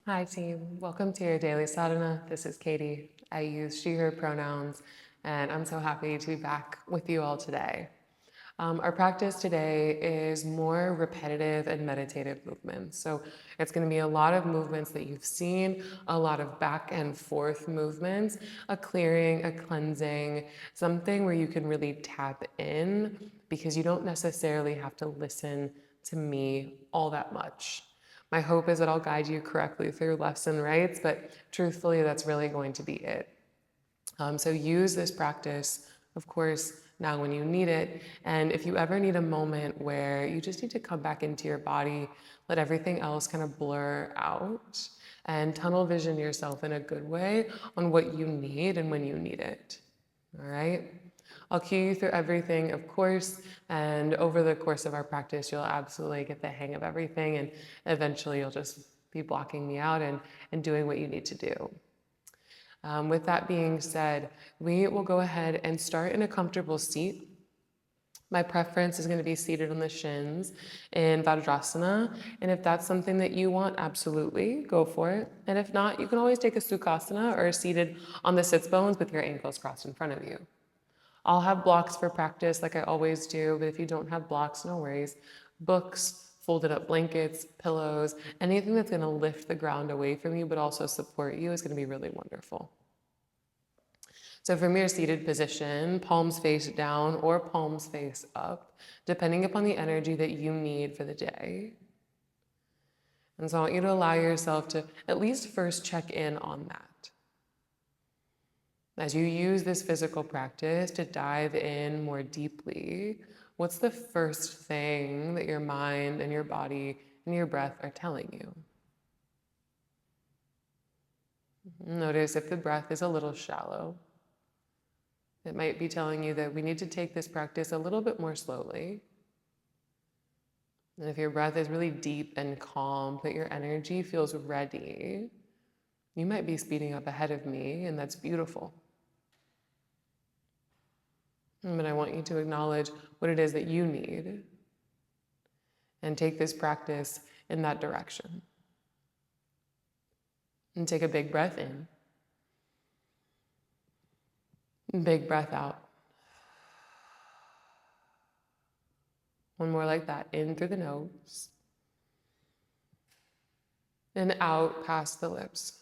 Hi team, welcome to your daily sadhana. This is Caiti. I use she, her pronouns, and I'm so happy to be back with you all today. Our practice today is more repetitive and meditative movements. So it's going to be a lot of movements that you've seen, a lot of back and forth movements, a clearing, a cleansing, something where you can really tap in because you don't necessarily have to listen to me all that much. My hope is that I'll guide you correctly through lefts and rights, but truthfully, that's really going to be it. So use this practice, of course, now when you need it. And if you ever need a moment where you just need to come back into your body, let everything else kind of blur out and tunnel vision yourself in a good way on what you need and when you need it. All right? I'll cue you through everything, of course, and over the course of our practice, you'll absolutely get the hang of everything, and eventually you'll just be blocking me out and doing what you need to do. With that being said, we will go ahead and start in a comfortable seat. My preference is going to be seated on the shins in Vajrasana. And if that's something that you want, absolutely go for it. And if not, you can always take a Sukhasana or seated on the sits bones with your ankles crossed in front of you. I'll have blocks for practice like I always do, but if you don't have blocks, no worries. Books, folded up blankets, pillows, anything that's going to lift the ground away from you but also support you is going to be really wonderful. So from your seated position, palms face down or palms face up, depending upon the energy that you need for the day. And so I want you to allow yourself to at least first check in on that. As you use this physical practice to dive in more deeply, what's the first thing that your mind and your body and your breath are telling you? Notice if the breath is a little shallow. It might be telling you that we need to take this practice a little bit more slowly. And if your breath is really deep and calm, that your energy feels ready, you might be speeding up ahead of me, and that's beautiful. But I want you to acknowledge what it is that you need and take this practice in that direction. And take a big breath in. Big breath out. One more like that. In through the nose. And out past the lips.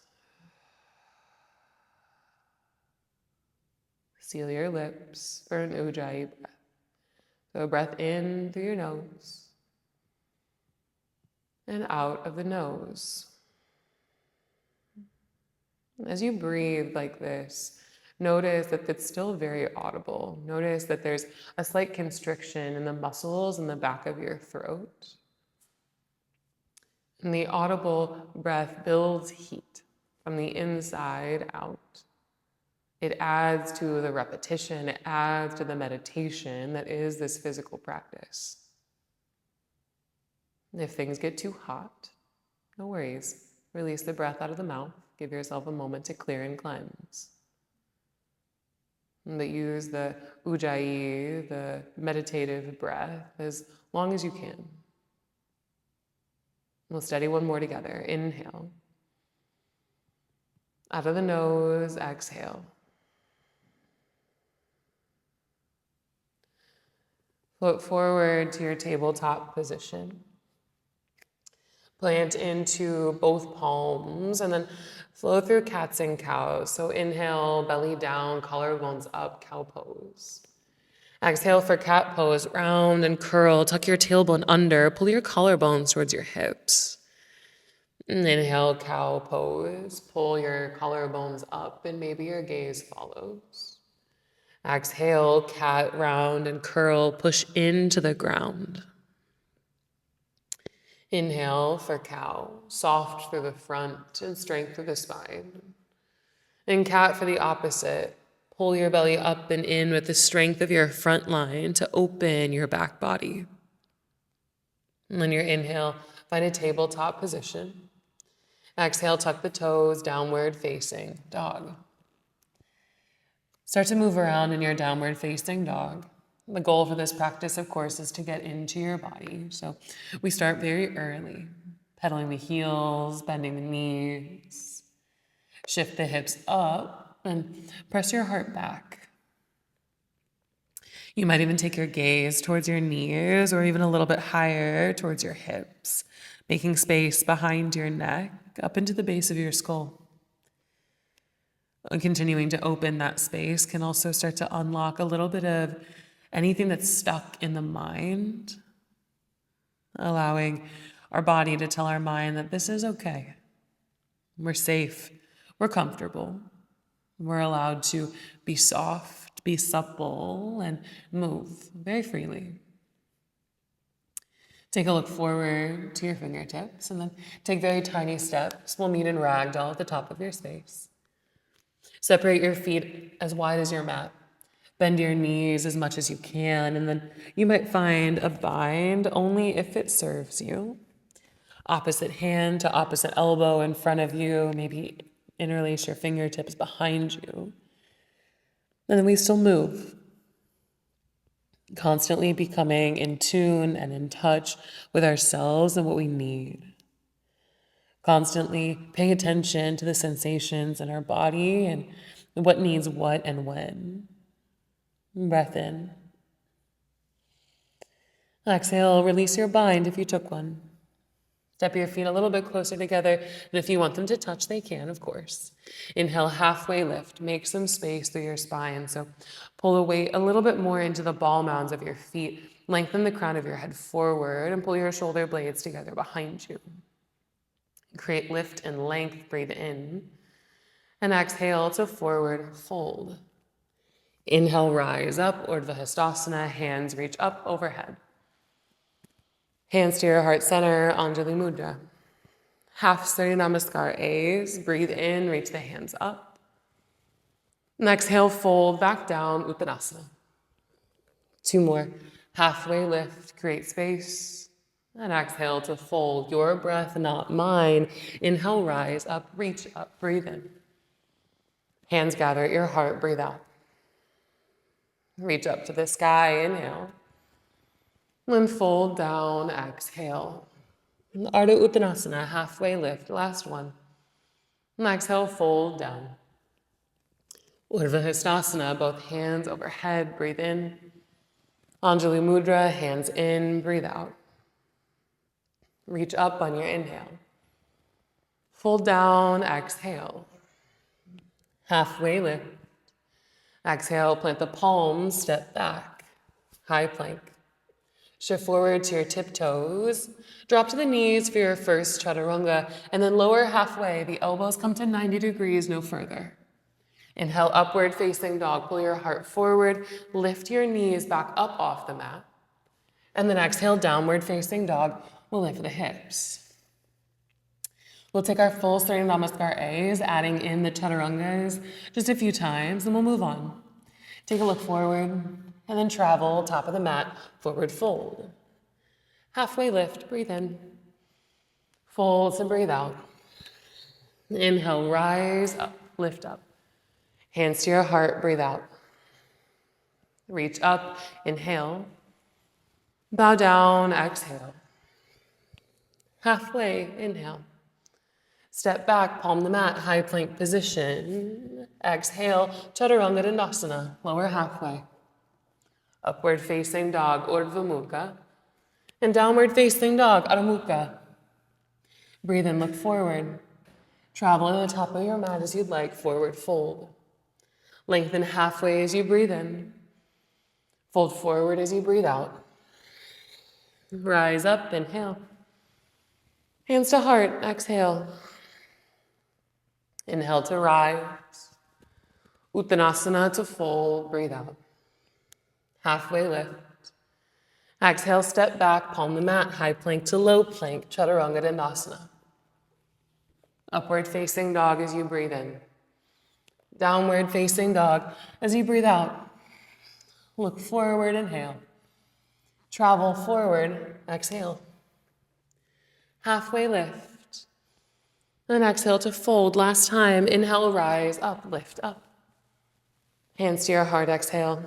Seal your lips for an ujjayi breath. So a breath in through your nose and out of the nose. As you breathe like this, notice that it's still very audible. Notice that there's a slight constriction in the muscles in the back of your throat. And the audible breath builds heat from the inside out. It adds to the repetition, it adds to the meditation that is this physical practice. If things get too hot, no worries. Release the breath out of the mouth. Give yourself a moment to clear and cleanse. But use the ujjayi, the meditative breath, as long as you can. We'll study one more together. Inhale. Out of the nose, exhale. Float forward to your tabletop position. Plant into both palms and then flow through cats and cows. So inhale, belly down, collarbones up, cow pose. Exhale for cat pose, round and curl, tuck your tailbone under, pull your collarbones towards your hips. And inhale, cow pose, pull your collarbones up and maybe your gaze follows. Exhale, cat, round and curl, push into the ground. Inhale for cow, soft through the front and strength through the spine. And cat for the opposite. Pull your belly up and in with the strength of your front line to open your back body. And on your inhale, find a tabletop position. Exhale, tuck the toes, downward facing dog. Start to move around in your downward facing dog. The goal for this practice, of course, is to get into your body. So we start very early. pedaling the heels, bending the knees. Shift the hips up and press your heart back. You might even take your gaze towards your knees or even a little bit higher towards your hips, making space behind your neck up into the base of your skull. And continuing to open that space can also start to unlock a little bit of anything that's stuck in the mind, allowing our body to tell our mind that this is okay. We're safe. We're comfortable. We're allowed to be soft, be supple, and move very freely. Take a look forward to your fingertips and then take very tiny steps. We'll meet in ragdoll at the top of your space. Separate your feet as wide as your mat. Bend your knees as much as you can, and then you might find a bind only if it serves you. Opposite hand to opposite elbow in front of you, maybe interlace your fingertips behind you. And then we still move, constantly becoming in tune and in touch with ourselves and what we need. Constantly paying attention to the sensations in our body and what needs what and when. Breath in. Exhale, release your bind if you took one. Step your feet a little bit closer together, and if you want them to touch, they can, of course. Inhale, halfway lift. Make some space through your spine. So pull the weight a little bit more into the ball mounds of your feet. Lengthen the crown of your head forward and pull your shoulder blades together behind you. Create lift and length. Breathe in. And exhale to forward fold. Inhale, rise up, Urdhva Hastasana, hands reach up overhead. Hands to your heart center, Anjali Mudra. Half Surya Namaskar A's, breathe in, reach the hands up. And exhale, fold back down, Uttanasana. 2 more, halfway lift, create space. And exhale to fold, your breath, not mine. Inhale, rise up, reach up, breathe in. Hands gather at your heart, breathe out. Reach up to the sky, inhale. Then fold down, exhale. Ardha Uttanasana, halfway lift, last one. And exhale, fold down. Urdhva Hastasana, both hands overhead, breathe in. Anjali Mudra, hands in, breathe out. Reach up on your inhale. Fold down, exhale. Halfway lift. Exhale, plant the palms, step back. High plank. Shift forward to your tiptoes. Drop to the knees for your first chaturanga, and then lower halfway. The elbows come to 90 degrees, no further. Inhale, upward facing dog. Pull your heart forward. Lift your knees back up off the mat. And then exhale, downward facing dog. We'll lift the hips. We'll take our full Surya Namaskar A's, adding in the chaturangas just a few times, and we'll move on. Take a look forward, and then travel, top of the mat, forward fold. Halfway lift, breathe in. Fold and breathe out. Inhale, rise up, lift up. Hands to your heart, breathe out. Reach up, inhale. Bow down, exhale. Halfway, inhale. Step back, palm the mat, high plank position. Exhale, Chaturanga Dandasana, lower halfway. Upward facing dog, Urdhva Mukha. And downward facing dog, Adho Mukha. Breathe in, look forward. Travel to the top of your mat as you'd like, forward fold. Lengthen halfway as you breathe in. Fold forward as you breathe out. Rise up, inhale. Hands to heart, exhale. Inhale to rise. Uttanasana to fold, breathe out. Halfway lift. Exhale, step back, palm the mat, high plank to low plank, Chaturanga Dandasana. Upward facing dog as you breathe in. Downward facing dog as you breathe out. Look forward, inhale. Travel forward, exhale. Halfway lift. Then exhale to fold. Last time, inhale, rise, up, lift, up. Hands to your heart, exhale.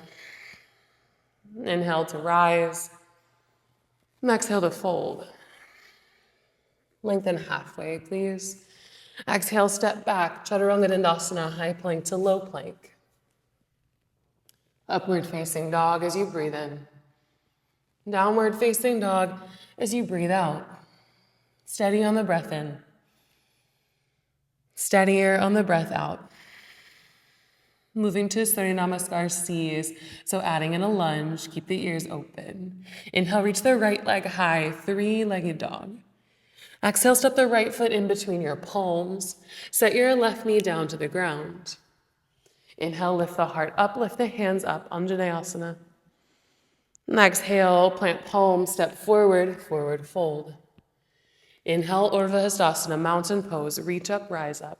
Inhale to rise. And exhale to fold. Lengthen halfway, please. Exhale, step back, Chaturanga Dandasana, high plank to low plank. Upward facing dog as you breathe in. Downward facing dog as you breathe out. Steady on the breath in. Steadier on the breath out. Moving to Surya Namaskar C's, so adding in a lunge, keep the ears open. Inhale, reach the right leg high, three-legged dog. Exhale, step the right foot in between your palms. Set your left knee down to the ground. Inhale, lift the heart up, lift the hands up, Anjaneyasana. And exhale, plant palms, step forward, forward fold. Inhale, Urdhva Hastasana, mountain pose, reach up, rise up.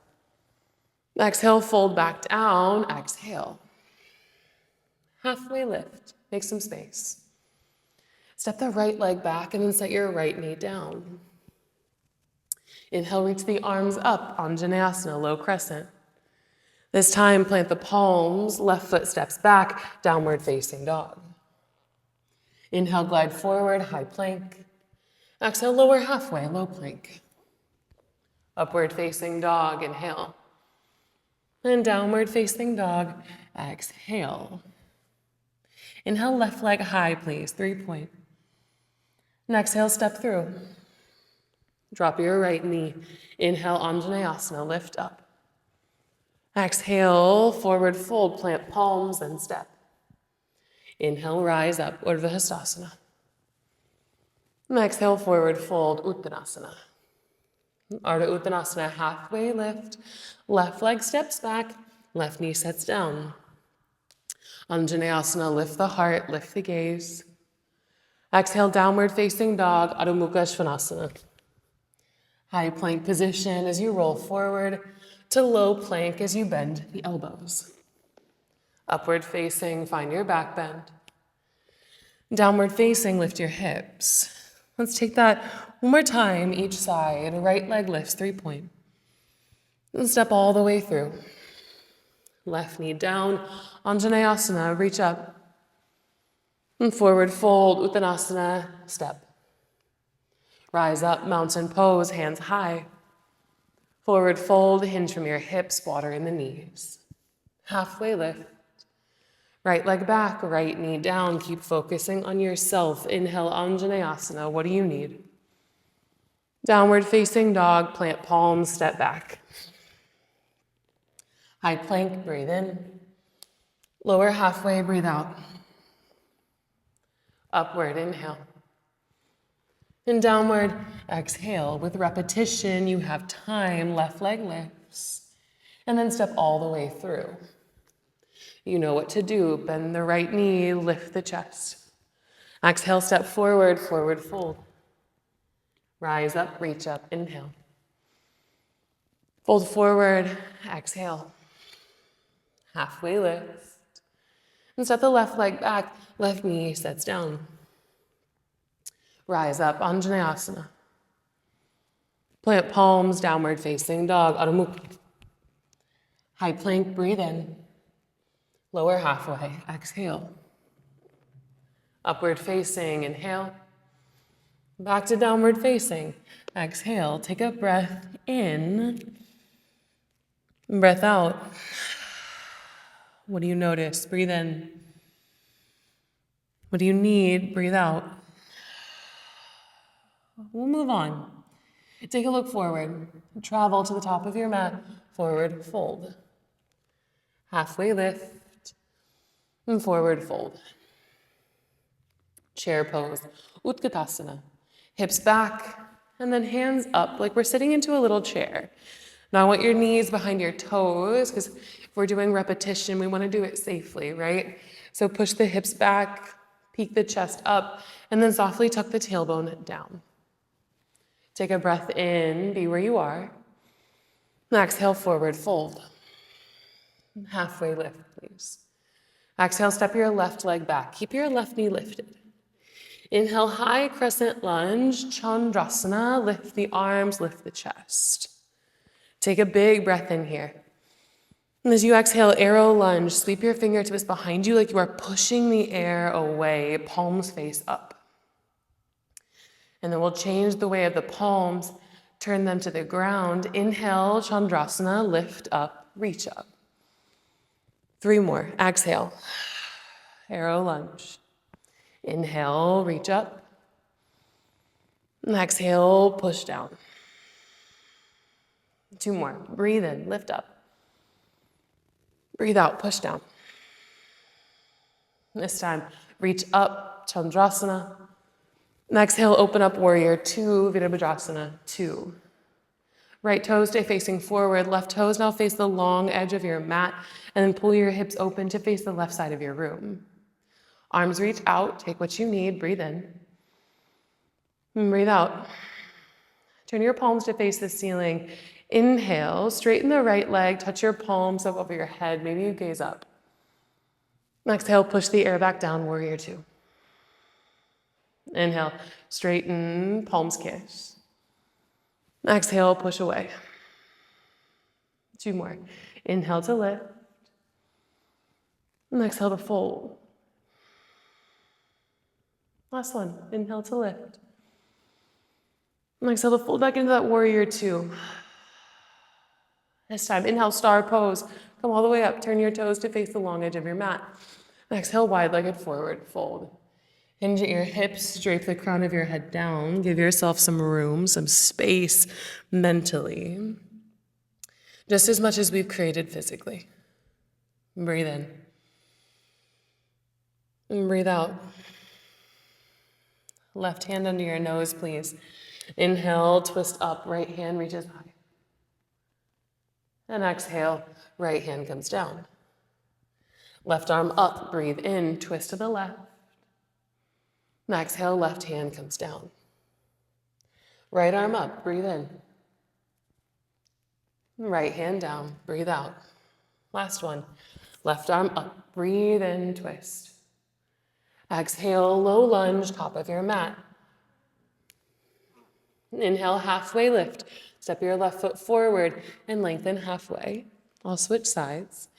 Exhale, fold back down, exhale. Halfway lift, make some space. Step the right leg back and then set your right knee down. Inhale, reach the arms up, Anjaneyasana, low crescent. This time, plant the palms, left foot steps back, downward facing dog. Inhale, glide forward, high plank. Exhale, lower halfway, low plank. Upward facing dog, inhale. And downward facing dog, exhale. Inhale, left leg high, please, 3-point. And exhale, step through. Drop your right knee. Inhale, Anjaneyasana, lift up. Exhale, forward fold, plant palms and step. Inhale, rise up, Urdhva Hastasana. And exhale, forward fold, Uttanasana. Ardha Uttanasana, halfway lift. Left leg steps back, left knee sets down. Anjaneyasana, lift the heart, lift the gaze. Exhale, downward facing dog, Adho Mukha Svanasana. High plank position as you roll forward to low plank as you bend the elbows. Upward facing, find your back bend. Downward facing, lift your hips. Let's take that one more time, each side. Right leg lifts, 3-point. And step all the way through. Left knee down, Anjaneyasana, reach up. And forward fold, Uttanasana, step. Rise up, mountain pose, hands high. Forward fold, hinge from your hips, water in the knees. Halfway lift. Right leg back, right knee down. Keep focusing on yourself. Inhale, Anjaneyasana. What do you need? Downward facing dog, plant palms, step back. High plank, breathe in. Lower halfway, breathe out. Upward, inhale. And downward, exhale. With repetition, you have time. Left leg lifts. And then step all the way through. You know what to do. Bend the right knee, lift the chest. Exhale, step forward, forward fold. Rise up, reach up, inhale. Fold forward, exhale. Halfway lift. And step the left leg back, left knee sets down. Rise up, Anjaneyasana. Plant palms, downward facing dog, Adho Mukha. High plank, breathe in. Lower halfway, exhale. Upward facing, inhale. Back to downward facing, exhale. Take a breath in, breath out. What do you notice? Breathe in. What do you need? Breathe out. We'll move on. Take a look forward. Travel to the top of your mat, forward fold. Halfway lift. And forward fold. Chair pose, Utkatasana. Hips back, and then hands up like we're sitting into a little chair. Now I want your knees behind your toes, because if we're doing repetition, we want to do it safely, right? So push the hips back, peek the chest up, and then softly tuck the tailbone down. Take a breath in, be where you are. And exhale, forward fold. Halfway lift, please. Exhale, step your left leg back. Keep your left knee lifted. Inhale, high crescent lunge, Chandrasana. Lift the arms, lift the chest. Take a big breath in here. And as you exhale, arrow lunge, sweep your fingertips behind you like you are pushing the air away, palms face up. And then we'll change the way of the palms turn them to the ground. Inhale, Chandrasana, lift up, reach up. 3 more. Exhale, arrow lunge. Inhale, reach up. And exhale, push down. 2 more. Breathe in, lift up. Breathe out, push down. This time, reach up, Chandrasana. And exhale, open up, warrior 2, Virabhadrasana 2. Right toes stay facing forward, left toes now face the long edge of your mat, and then pull your hips open to face the left side of your room. Arms reach out, take what you need, breathe in. And breathe out. Turn your palms to face the ceiling. Inhale, straighten the right leg, touch your palms up over your head, maybe you gaze up. Exhale, push the air back down, warrior 2. Inhale, straighten, palms kiss. Exhale, push away. 2 more. Inhale to lift. And exhale to fold. Last one. Inhale to lift. And exhale to fold back into that warrior 2. This time, inhale, star pose. Come all the way up. Turn your toes to face the long edge of your mat. Exhale, wide-legged forward fold. Hinge at your hips, drape the crown of your head down. Give yourself some room, some space mentally. Just as much as we've created physically. Breathe in. And breathe out. Left hand under your nose, please. Inhale, twist up, right hand reaches high. And exhale, right hand comes down. Left arm up, breathe in, twist to the left. And exhale, left hand comes down. Right arm up, breathe in. Right hand down, breathe out. Last one. Left arm up, breathe in, twist. Exhale, low lunge, top of your mat. Inhale, halfway lift. Step your left foot forward and lengthen halfway. I'll switch sides.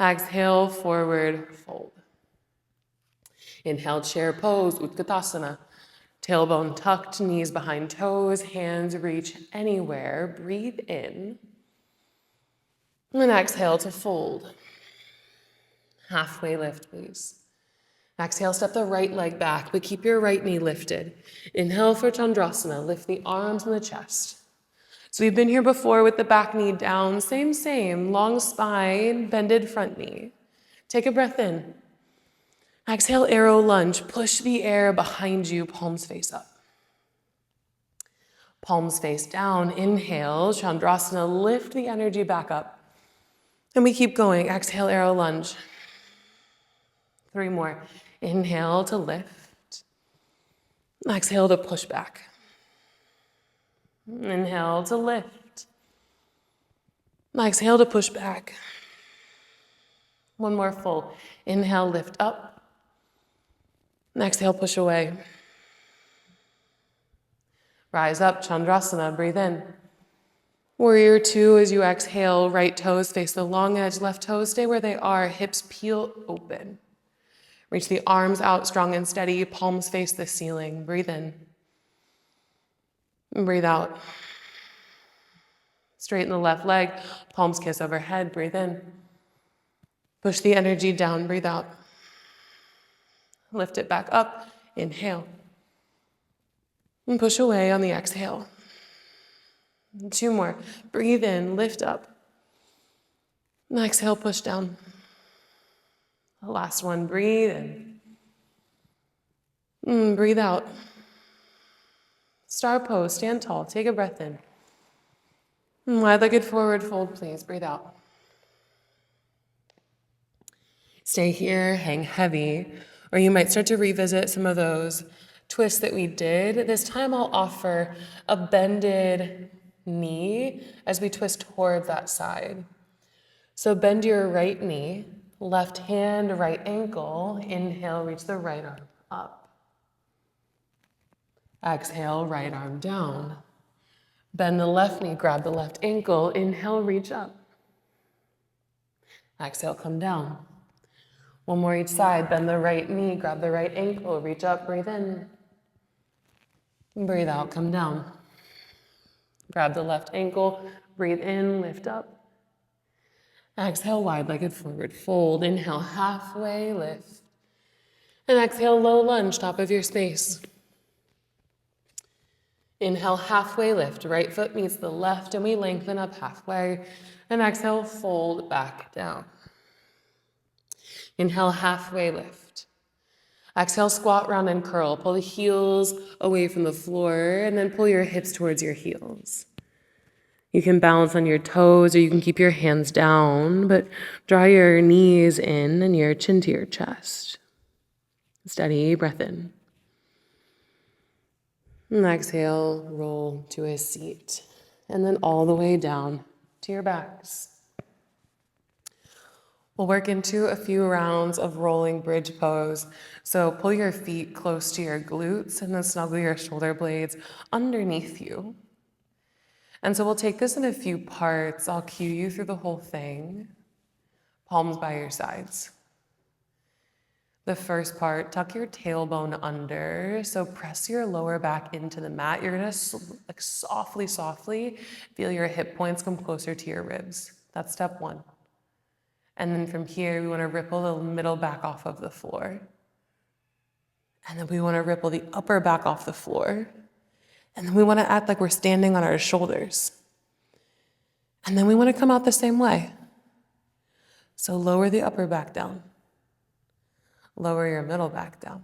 Exhale, forward, fold. Inhale, chair pose, Utkatasana. Tailbone tucked, knees behind toes, hands reach anywhere. Breathe in. And exhale to fold. Halfway lift, please. Exhale, step the right leg back, but keep your right knee lifted. Inhale for Chandrasana, lift the arms and the chest. So we've been here before with the back knee down, same, long spine, bended front knee. Take a breath in. Exhale, arrow lunge, push the air behind you, palms face up. Palms face down, inhale, Chandrasana, lift the energy back up. And we keep going, exhale, arrow lunge. 3 more. Inhale to lift. Exhale to push back. Inhale to lift. Exhale to push back. 1 more full. Inhale, lift up. Exhale, push away. Rise up, Chandrasana, breathe in. Warrior 2, as you exhale, right toes face the long edge, left toes stay where they are, hips peel open. Reach the arms out strong and steady, palms face the ceiling. Breathe in. And breathe out. Straighten the left leg, palms kiss overhead. Breathe in. Push the energy down, breathe out. Lift it back up, inhale. And push away on the exhale. 2 more. Breathe in, lift up. And exhale, push down. The last one, breathe in. And breathe out. Star pose, stand tall, take a breath in. And wide-legged forward fold, please, breathe out. Stay here, hang heavy, or you might start to revisit some of those twists that we did. This time I'll offer a bended knee as we twist toward that side. So bend your right knee, left hand, right ankle. Inhale, reach the right arm up. Exhale, right arm down. Bend the left knee, grab the left ankle. Inhale, reach up. Exhale, come down. 1 more each side. Bend the right knee, grab the right ankle, reach up, breathe in. Breathe out, come down. Grab the left ankle, breathe in, lift up. Exhale, wide-legged forward fold. Inhale, halfway lift. And exhale, low lunge, top of your space. Inhale, halfway lift. Right foot meets the left, and we lengthen up halfway. And exhale, fold back down. Inhale, halfway lift. Exhale, squat, round, and curl. Pull the heels away from the floor, and then pull your hips towards your heels. You can balance on your toes, or you can keep your hands down, but draw your knees in and your chin to your chest. Steady breath in. And exhale, roll to a seat, and then all the way down to your backs. We'll work into a few rounds of rolling bridge pose. So pull your feet close to your glutes and then snuggle your shoulder blades underneath you. And so we'll take this in a few parts. I'll cue you through the whole thing. Palms by your sides. The first part, tuck your tailbone under. So press your lower back into the mat. You're gonna softly feel your hip points come closer to your ribs. That's step one. And then from here, we want to ripple the middle back off of the floor. And then we want to ripple the upper back off the floor. And then we want to act like we're standing on our shoulders. And then we want to come out the same way. So lower the upper back down. Lower your middle back down.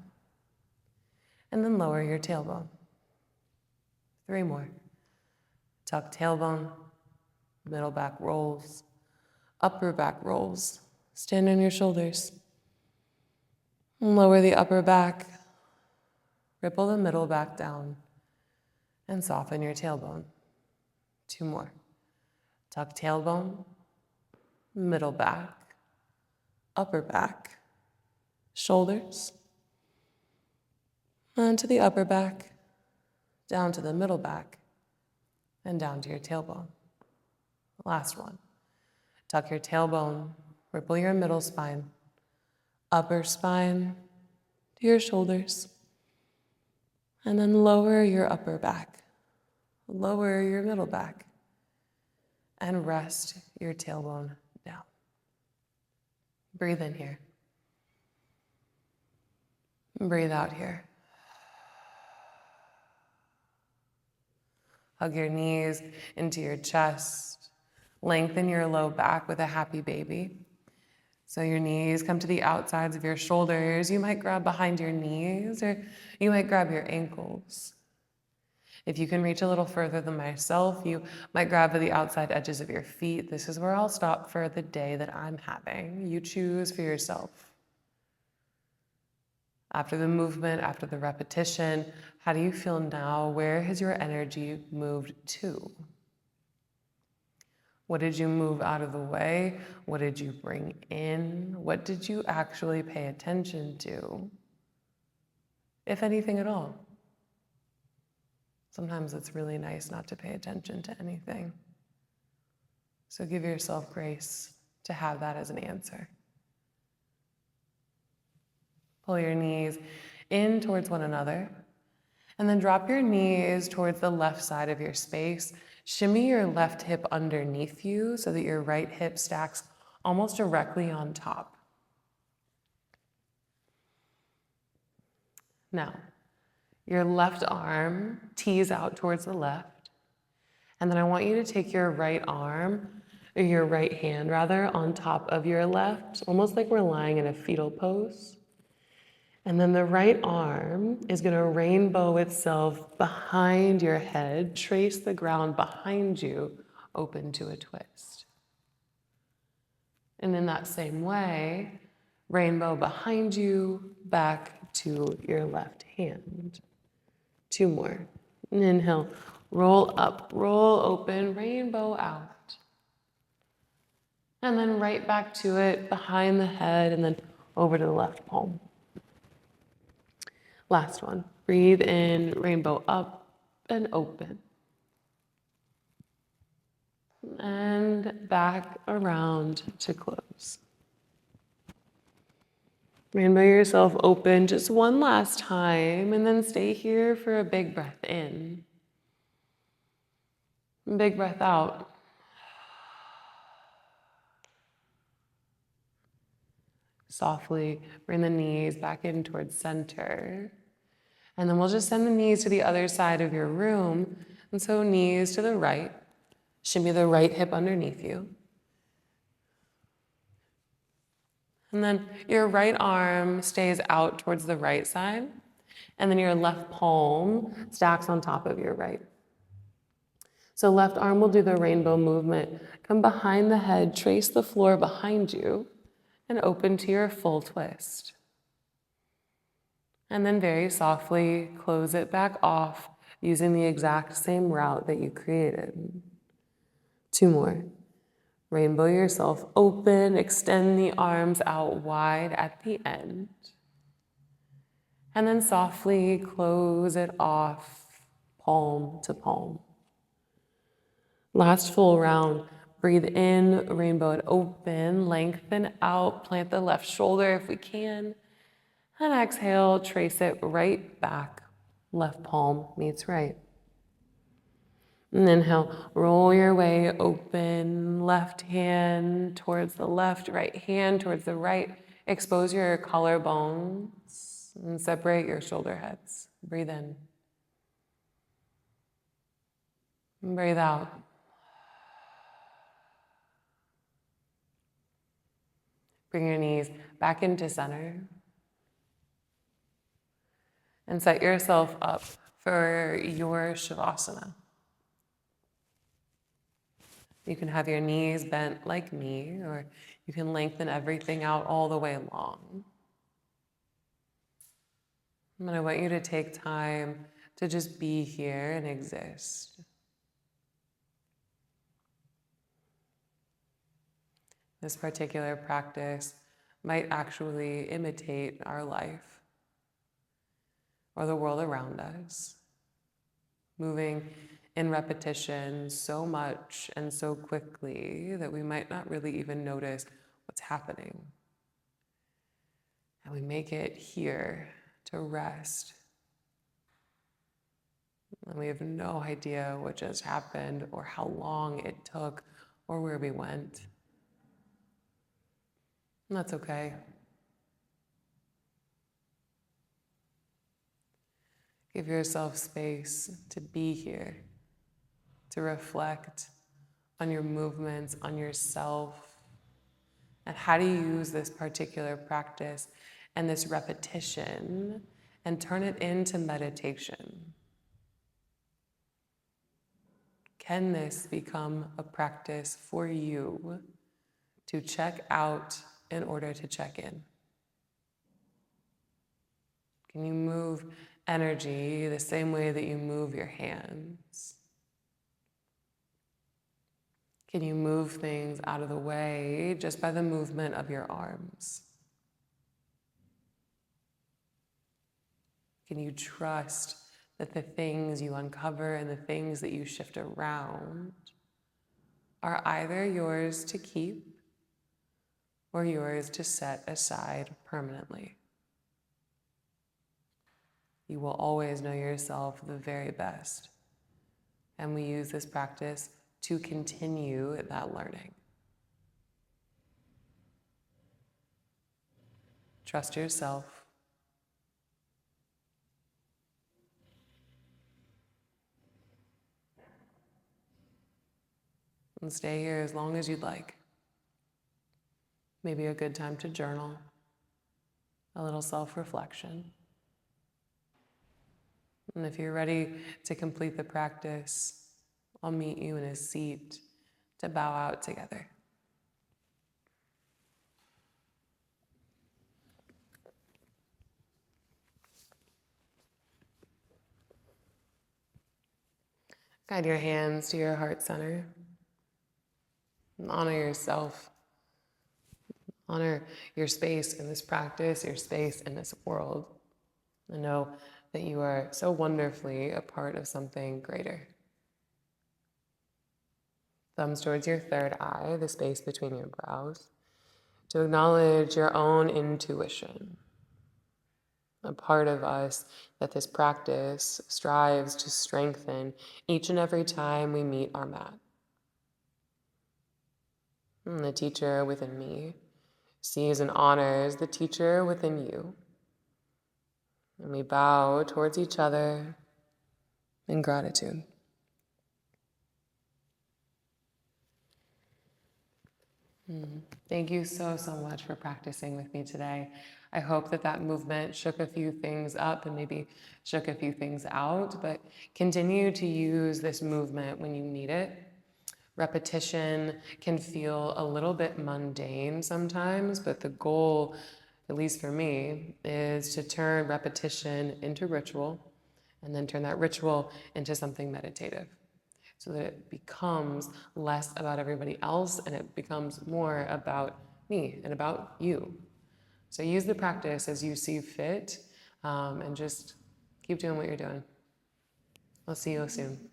And then lower your tailbone. 3 more. Tuck tailbone, middle back rolls. Upper back rolls. Stand on your shoulders. Lower the upper back. Ripple the middle back down. And soften your tailbone. 2 more. Tuck tailbone. Middle back. Upper back. Shoulders. And to the upper back. Down to the middle back. And down to your tailbone. Last one. Tuck your tailbone, ripple your middle spine, upper spine to your shoulders, and then lower your upper back, lower your middle back, and rest your tailbone down. Breathe in here. Breathe out here. Hug your knees into your chest. Lengthen your low back with a happy baby. So your knees come to the outsides of your shoulders. You might grab behind your knees, or you might grab your ankles. If you can reach a little further than myself, you might grab the outside edges of your feet. This is where I'll stop for the day that I'm having. You choose for yourself. After the movement, after the repetition, how do you feel now? Where has your energy moved to? What did you move out of the way? What did you bring in? What did you actually pay attention to? If anything at all. Sometimes it's really nice not to pay attention to anything. So give yourself grace to have that as an answer. Pull your knees in towards one another, and then drop your knees towards the left side of your space. Shimmy your left hip underneath you so that your right hip stacks almost directly on top. Now, your left arm tees out towards the left, and then I want you to take your right arm, or your right hand rather, on top of your left, almost like we're lying in a fetal pose. And then the right arm is going to rainbow itself behind your head, trace the ground behind you, open to a twist. And in that same way, rainbow behind you, back to your left hand. 2 more. And inhale, roll up, roll open, rainbow out. And then right back to it, behind the head, and then over to the left palm. Last one. Breathe in, rainbow up and open. And back around to close. Rainbow yourself open just one last time, and then stay here for a big breath in. Big breath out. Softly bring the knees back in towards center. And then we'll just send the knees to the other side of your room. And so knees to the right. Shimmy the right hip underneath you. And then your right arm stays out towards the right side. And then your left palm stacks on top of your right. So left arm will do the rainbow movement. Come behind the head, trace the floor behind you, and open to your full twist. And then very softly close it back off using the exact same route that you created. 2 more. Rainbow yourself open, extend the arms out wide at the end. And then softly close it off, palm to palm. Last full round. Breathe in, rainbow it open, lengthen out, plant the left shoulder if we can. And exhale, trace it right back. Left palm meets right. And inhale, roll your way open, left hand towards the left, right hand towards the right. Expose your collarbones and separate your shoulder heads. Breathe in. And breathe out. Bring your knees back into center. And set yourself up for your Shavasana. You can have your knees bent like me, or you can lengthen everything out all the way long. And I want you to take time to just be here and exist. This particular practice might actually imitate our life or the world around us, moving in repetition so much and so quickly that we might not really even notice what's happening. And we make it here to rest. And we have no idea what just happened or how long it took or where we went. And that's okay. Give yourself space to be here, to reflect on your movements, on yourself, and how to use this particular practice and this repetition and turn it into meditation. Can this become a practice for you to check out in order to check in? Can you move energy the same way that you move your hands? Can you move things out of the way just by the movement of your arms? Can you trust that the things you uncover and the things that you shift around are either yours to keep or yours to set aside permanently? You will always know yourself the very best. And we use this practice to continue that learning. Trust yourself. And stay here as long as you'd like. Maybe a good time to journal, a little self-reflection. And if you're ready to complete the practice, I'll meet you in a seat to bow out together. Guide your hands to your heart center. And honor yourself. Honor your space in this practice, your space in this world. And know that you are so wonderfully a part of something greater. Thumbs towards your third eye, the space between your brows, to acknowledge your own intuition. a part of us that this practice strives to strengthen each and every time we meet our mat. And the teacher within me sees and honors the teacher within you. And we bow towards each other in gratitude. Thank you so, so much for practicing with me today. I hope that that movement shook a few things up and maybe shook a few things out, but continue to use this movement when you need it. Repetition can feel a little bit mundane sometimes, but the goal, at least for me, is to turn repetition into ritual and then turn that ritual into something meditative, so that it becomes less about everybody else and it becomes more about me and about you. So use the practice as you see fit, and just keep doing what you're doing. I'll see you soon.